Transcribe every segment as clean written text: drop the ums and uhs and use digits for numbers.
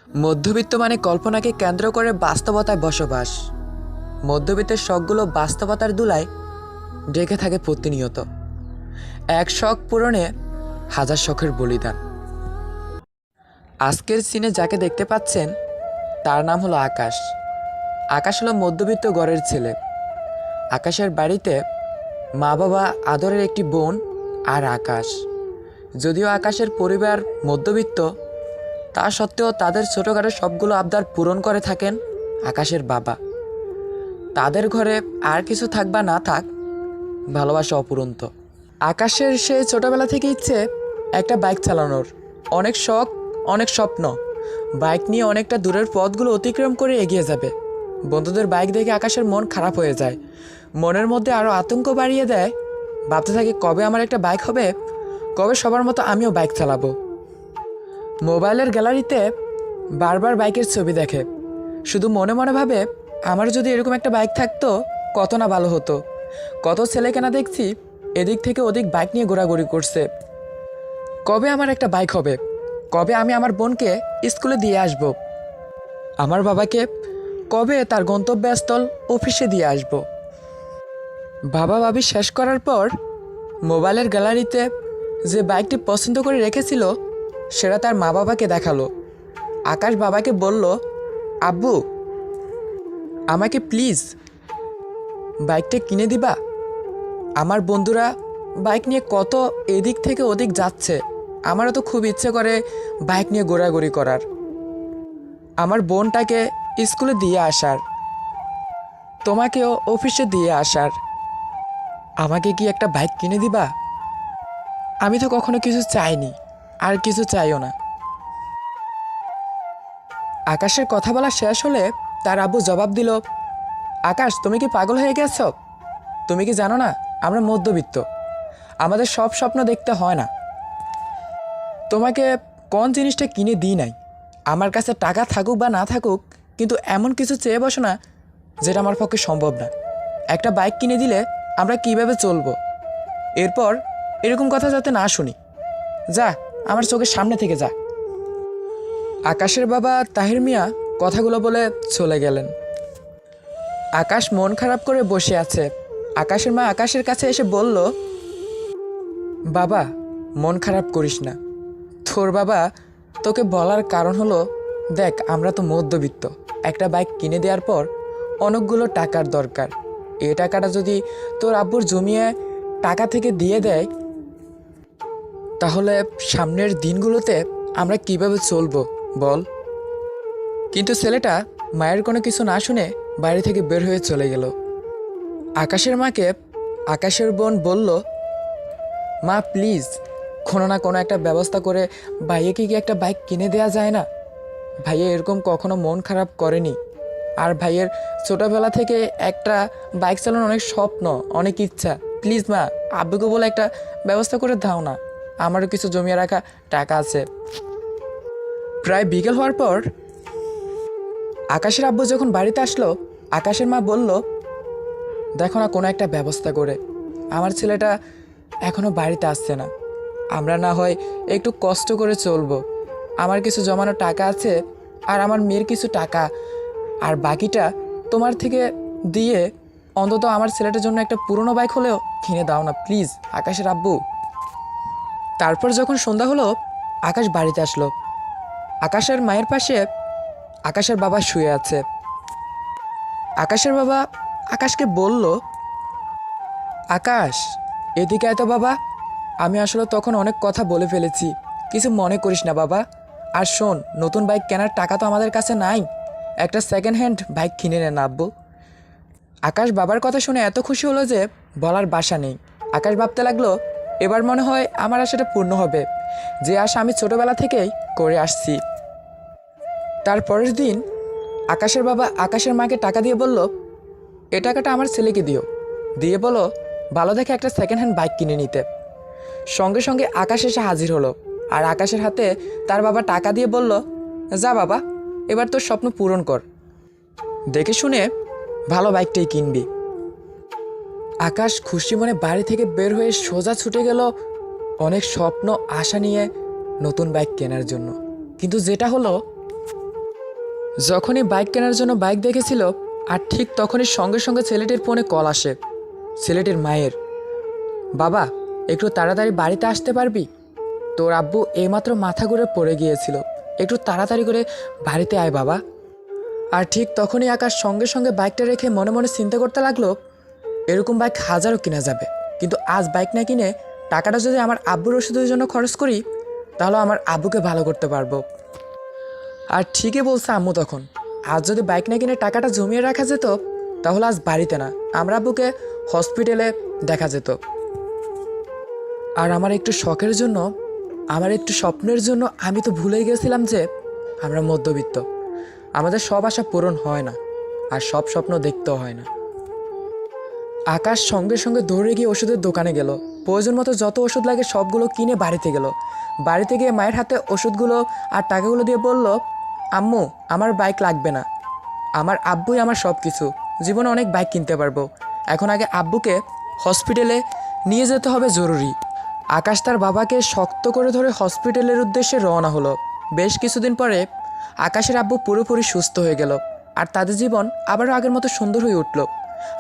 মধ্যবিত্ত মানে কল্পনাকে কেন্দ্র করে বাস্তবতায় বসবাস। মধ্যবিত্তের শখগুলো বাস্তবতার দুলায় ঢেকে থাকে প্রতিনিয়ত। এক শখ পূরণে হাজার শখের বলিদান। আজকের সিনে যাকে দেখতে পাচ্ছেন তার নাম হলো আকাশ। আকাশ হলো মধ্যবিত্ত ঘরের ছেলে। আকাশের বাড়িতে মা বাবা, আদরের একটি বোন আর আকাশ। যদিও আকাশের পরিবার মধ্যবিত্ত, তা সত্ত্বেও তাদের ছোটোখাটো সবগুলো আবদার পূরণ করে থাকেন আকাশের বাবা। তাদের ঘরে আর কিছু থাক বা না থাক, ভালোবাসা অপুরন্ত। আকাশের সেই ছোটোবেলা থেকে ইচ্ছে একটা বাইক চালানোর। অনেক শখ, অনেক স্বপ্ন। বাইক নিয়ে অনেকটা দূরের পথগুলো অতিক্রম করে এগিয়ে যাবে। বন্ধুদের বাইক দেখে আকাশের মন খারাপ হয়ে যায়। মনের মধ্যে আরও আতঙ্ক বাড়িয়ে দেয়। ভাবতে থাকে কবে আমার একটা বাইক হবে, কবে সবার মতো আমিও বাইক চালাবো। মোবাইলের গ্যালারিতে বারবার বাইকের ছবি দেখে। শুধু মনে মনে ভাবে, আমার যদি এরকম একটা বাইক থাকতো কত না ভালো হতো। কত ছেলেকে না দেখছি এদিক থেকে ওদিক বাইক নিয়ে ঘোরাঘুরি করছে। কবে আমার একটা বাইক হবে, কবে আমি আমার বোনকে স্কুলে দিয়ে আসব, আমার বাবাকে কবে তার গন্তব্যস্থল অফিসে দিয়ে আসব। বাবা ভাবি শেষ করার পর মোবাইলের গ্যালারিতে যে বাইকটি পছন্দ করে রেখেছিল সেটা তার মা বাবাকে দেখালো। আকাশ বাবাকে বলল, আব্বু, আমাকে প্লিজ বাইকটা কিনে দিবা? আমার বন্ধুরা বাইক নিয়ে কত এদিক থেকে ওদিক যাচ্ছে, আমারও তো খুব ইচ্ছে করে বাইক নিয়ে ঘোরাঘুরি করার, আমার বোনটাকে স্কুলে দিয়ে আসার, তোমাকেও অফিসে দিয়ে আসার। আমাকে কি একটা বাইক কিনে দিবা? আমি তো কখনো কিছু চাইনি, আর কিছু চাইও না। আকাশের কথা বলা শেষ হলে তার আব্বু জবাব দিল, আকাশ, তুমি কি পাগল হয়ে গেছ? তুমি কি জানো না আমরা মধ্যবিত্ত, আমাদের সব স্বপ্ন দেখতে হয় না। তোমাকে কোন জিনিসটা কিনে দিই নাই, আমার কাছে টাকা থাকুক বা না থাকুক, কিন্তু এমন কিছু চেয়ে বসো না যেটা আমার পক্ষে সম্ভব না। একটা বাইক কিনে দিলে আমরা কিভাবে চলবো? এরপর এরকম কথা যাতে না শুনি, যা আমার চোখের সামনে থেকে যা। আকাশের বাবা তাহির মিয়া কথাগুলো বলে চলে গেলেন। আকাশ মন খারাপ করে বসে আছে। আকাশের মা আকাশের কাছে এসে বলল, বাবা, মন খারাপ করিস না। তোর বাবা তোকে বলার কারণ হলো, দেখ আমরা তো মধ্যবিত্ত, একটা বাইক কিনে দেওয়ার পর অনেকগুলো টাকার দরকার। এই টাকাটা যদি তোর আব্বুর জমিয়ে টাকা থেকে দিয়ে দেয়, তাহলে সামনের দিনগুলোতে আমরা কিভাবে চলবো বল? কিন্তু ছেলেটা মায়ের কোনো কিছু না শুনে বাড়ি থেকে বের হয়ে চলে গেল। আকাশের মাকে আকাশের বোন বলল, মা প্লিজ, কোনো না কোনো একটা ব্যবস্থা করে ভাইয়াকে কি একটা বাইক কিনে দেওয়া যায় না? ভাইয়া এরকম কখনো মন খারাপ করেনি, আর ভাইয়ের ছোটোবেলা থেকে একটা বাইক চালানোর অনেক স্বপ্ন, অনেক ইচ্ছা। প্লিজ মা, আব্বুকে বলে একটা ব্যবস্থা করে দাও না, আমারও কিছু জমিয়ে রাখা টাকা আছে। প্রায় বিকেল হওয়ার পর আকাশের আব্বু যখন বাড়িতে আসলো, আকাশের মা বলল, দেখো না কোনো একটা ব্যবস্থা করে, আমার ছেলেটা এখনও বাড়িতে আসছে না, আমরা না হয় একটু কষ্ট করে চলবো। আমার কিছু জমানো টাকা আছে, আর আমার মেয়ের কিছু টাকা, আর বাকিটা তোমার থেকে দিয়ে অন্তত আমার ছেলেটার জন্য একটা পুরনো বাইক হলেও কিনে দাও না প্লিজ আকাশের আব্বু। তারপর যখন সন্ধ্যা হলো, আকাশ বাড়িতে আসলো। আকাশের মায়ের পাশে আকাশের বাবা শুয়ে আছে। আকাশের বাবা আকাশকে বলল, আকাশ, এদিকে আয় তো বাবা, আমি আসলে তখন অনেক কথা বলে ফেলেছি, কিছু মনে করিস না বাবা। আর শোন, নতুন বাইক কেনার টাকা তো আমাদের কাছে নাই, একটা সেকেন্ড হ্যান্ড বাইক কিনে নেন আব্বু। আকাশ বাবার কথা শুনে এত খুশি হলো যে বলার ভাষা নেই। আকাশ ভাবতে লাগলো, এবার মনে হয় আমার আশাটা পূর্ণ হবে, যে আশা আমি ছোটোবেলা থেকেই করে আসছি। তার পরের দিন আকাশের বাবা আকাশের মাকে টাকা দিয়ে বলল, এ টাকাটা আমার ছেলেকে দিও, দিয়ে বলো ভালো দেখে একটা সেকেন্ড হ্যান্ড বাইক কিনে নিতে। সঙ্গে সঙ্গে আকাশ এসে হাজির হলো, আর আকাশের হাতে তার বাবা টাকা দিয়ে বলল, যা বাবা, এবার তোর স্বপ্ন পূরণ কর, দেখে শুনে ভালো বাইকটাই কিনবি। আকাশ খুশি মনে বাড়ি থেকে বের হয়ে সোজা ছুটে গেল অনেক স্বপ্ন আশা নিয়ে নতুন বাইক কেনার জন্য। কিন্তু যেটা হলো, যখনই বাইক কেনার জন্য বাইক দেখেছিল, আর ঠিক তখনই সঙ্গে সঙ্গে ছেলেটির ফোনে কল আসে ছেলেটির মায়ের। বাবা, একটু তাড়াতাড়ি বাড়িতে আসতে পারবি? তোর আব্বু এইমাত্র মাথা ঘুরে পড়ে গিয়েছিল, একটু তাড়াতাড়ি করে বাড়িতে আয় বাবা। আর ঠিক তখনই আকাশ সঙ্গে সঙ্গে বাইকটা রেখে মনে মনে চিন্তা করতে লাগলো, এরকম বাইক হাজারও কিনা যাবে, কিন্তু আজ বাইক না কিনে টাকাটা যদি আমার আব্বুর ওষুধের জন্য খরচ করি, তাহলে আমার আব্বুকে ভালো করতে পারবো। আর ঠিকই বলছে আম্মু তখন, আজ যদি বাইক না কিনে টাকাটা জমিয়ে রাখা যেত, তাহলে আজ বাড়িতে না, আমরা আব্বুকে হসপিটালে দেখা যেত। আর আমার একটু শখের জন্য, আমার একটু স্বপ্নের জন্য আমি তো ভুলেই গেছিলাম যে আমরা মধ্যবিত্ত, আমাদের সব আশা পূরণ হয় না, আর সব স্বপ্ন দেখতেও হয় না। আকাশ সঙ্গে সঙ্গে দৌড়ে গিয়ে ওষুধের দোকানে গেল, প্রয়োজন মতো যত ওষুধ লাগে সবগুলো কিনে বাড়িতে গেল। বাড়িতে গিয়ে মায়ের হাতে ওষুধগুলো আর টাকাগুলো দিয়ে বলল, আম্মু, আমার বাইক লাগবে না, আমার আব্বুই আমার সব কিছু, জীবনে অনেক বাইক কিনতে পারবো, এখন আগে আব্বুকে হসপিটালে নিয়ে যেতে হবে জরুরি। আকাশ তার বাবাকে শক্ত করে ধরে হসপিটালের উদ্দেশ্যে রওনা হলো। বেশ কিছুদিন পরে আকাশের আব্বু পুরোপুরি সুস্থ হয়ে গেল, আর তাদের জীবন আবারও আগের মতো সুন্দর হয়ে উঠল,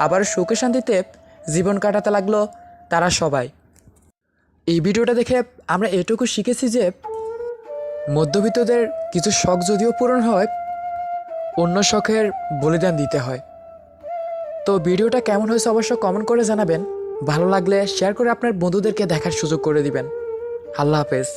আবারও সুখে শান্তিতে জীবন কাটাতে লাগলো তারা সবাই। এই ভিডিওটা দেখে আমরা এটুকু শিখেছি যে মধ্যবিত্তদের কিছু শখ যদিও পূরণ হয়, অন্য শখের বলিদান দিতে হয়। তো ভিডিওটা কেমন হয়েছে অবশ্য কমেন্ট করে জানাবেন, ভালো লাগলে শেয়ার করে আপনার বন্ধুদেরকে দেখার সুযোগ করে দিবেন। আল্লাহ হাফেজ।